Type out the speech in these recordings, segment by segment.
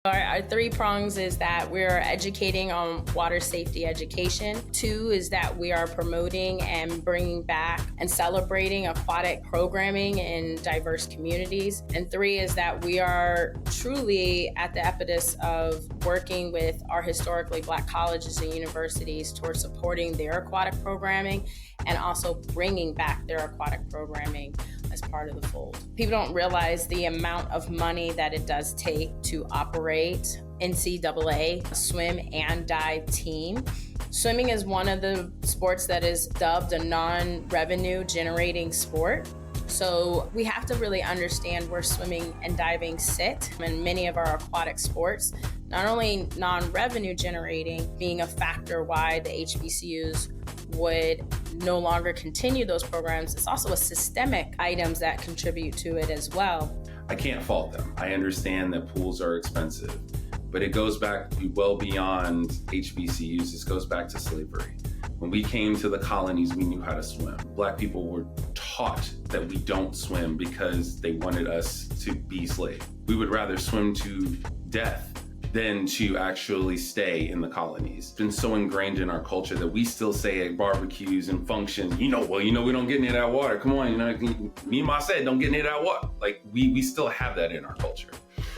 Our three prongs is that we're educating on water safety education. 2 is that we are promoting and bringing back and celebrating aquatic programming in diverse communities. And 3 is that we are truly at the impetus of working with our historically Black colleges and universities towards supporting their aquatic programming and also bringing back their aquatic programming as part of the fold. People don't realize the amount of money that it does take to operate NCAA swim and dive team. Swimming is one of the sports that is dubbed a non-revenue generating sport. So we have to really understand where swimming and diving sit in many of our aquatic sports. Not only non-revenue generating being a factor why the HBCUs would no longer continue those programs, it's also a systemic items that contribute to it as well. I can't fault them. I understand that pools are expensive, but it goes back well beyond HBCUs. This goes back to slavery. When we came to the colonies, we knew how to swim. Black people were taught that we don't swim because they wanted us to be slaves. We would rather swim to death than to actually stay in the colonies. It's been so ingrained in our culture that we still say at barbecues and functions, we don't get near that water. Come on, me and Ma said, don't get near that water. Like we still have that in our culture.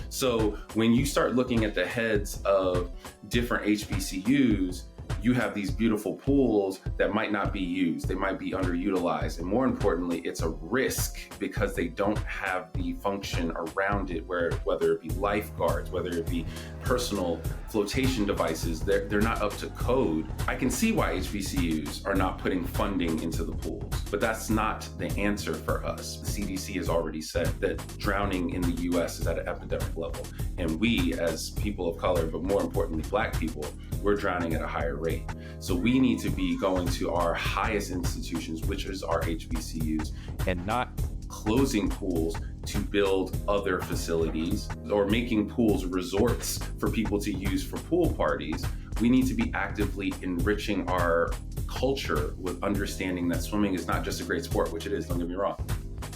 So when you start looking at the heads of different HBCUs, you have these beautiful pools that might not be used. They might be underutilized. And more importantly, it's a risk because they don't have the function around it whether it be lifeguards, whether it be personal flotation devices, they're not up to code. I can see why HBCUs are not putting funding into the pools, but that's not the answer for us. The CDC has already said that drowning in the US is at an epidemic level. And we, as people of color, but more importantly, Black people, we're drowning at a higher rate. So we need to be going to our highest institutions, which is our HBCUs, and not closing pools to build other facilities or making pools resorts for people to use for pool parties. We need to be actively enriching our culture with understanding that swimming is not just a great sport, which it is, don't get me wrong.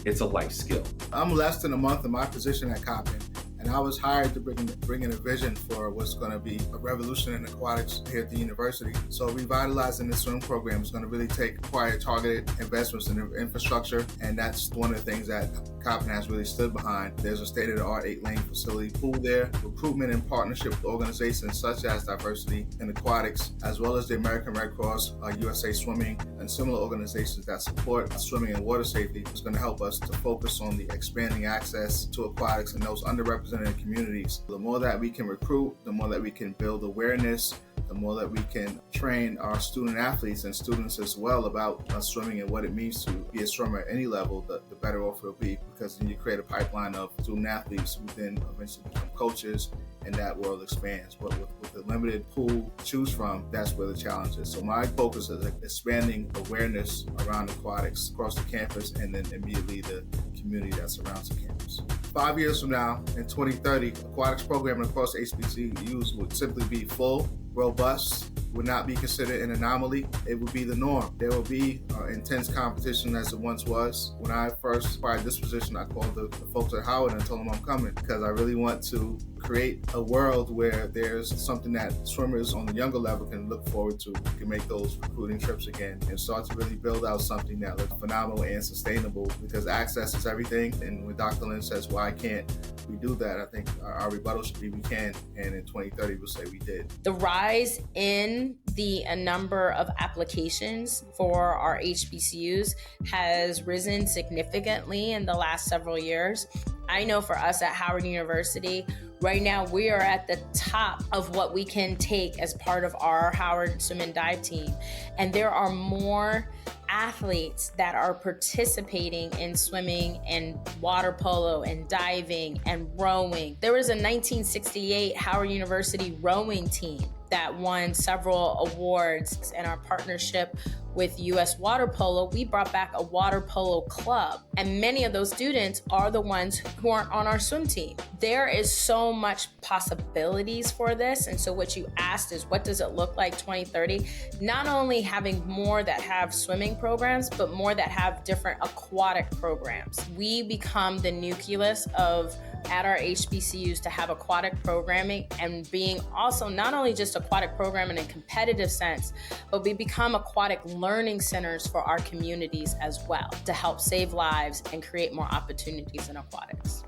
It's a life skill. I'm less than a month in my position at Coppin, and I was hired to bring in a vision for what's going to be a revolution in aquatics here at the university. So revitalizing the swim program is going to really require targeted investments in infrastructure, and that's one of the things that Coppin has really stood behind. There's a state-of-the-art 8-lane facility pool there, recruitment in partnership with organizations such as Diversity in Aquatics, as well as the American Red Cross, USA Swimming, and similar organizations that support swimming and water safety is going to help us to focus on the expanding access to aquatics in those underrepresented communities. The more that we can recruit, the more that we can build awareness, the more that we can train our student athletes and students as well about swimming and what it means to be a swimmer at any level, the better off it'll be, because then you create a pipeline of student athletes who then eventually become coaches, and that world expands. But with a limited pool to choose from, that's where the challenge is. So my focus is expanding awareness around aquatics across the campus and then immediately the community that surrounds the campus. 5 years from now, in 2030, aquatics programming across HBCUs would simply be full, robust, would not be considered an anomaly. It would be the norm. There will be intense competition as it once was. When I first acquired this position, I called the folks at Howard and told them I'm coming because I really want to create a world where there's something that swimmers on the younger level can look forward to, can make those recruiting trips again and start to really build out something that looks phenomenal and sustainable, because access is everything. And when Dr. Lynn says, why can't we do that? I think our rebuttal should be we can, and in 2030 we'll say we did. The rise in the number of applications for our HBCUs has risen significantly in the last several years. I know for us at Howard University, right now we are at the top of what we can take as part of our Howard Swim and Dive team. And there are more athletes that are participating in swimming and water polo and diving and rowing. There was a 1968 Howard University rowing team that won several awards. In our partnership with US Water Polo, we brought back a water polo club. And many of those students are the ones who aren't on our swim team. There is so much possibilities for this. And so what you asked is, what does it look like 2030? Not only having more that have swimming programs, but more that have different aquatic programs. We become the nucleus of at our HBCUs to have aquatic programming and being also not only just aquatic programming in a competitive sense, but we become aquatic learning centers for our communities as well to help save lives and create more opportunities in aquatics.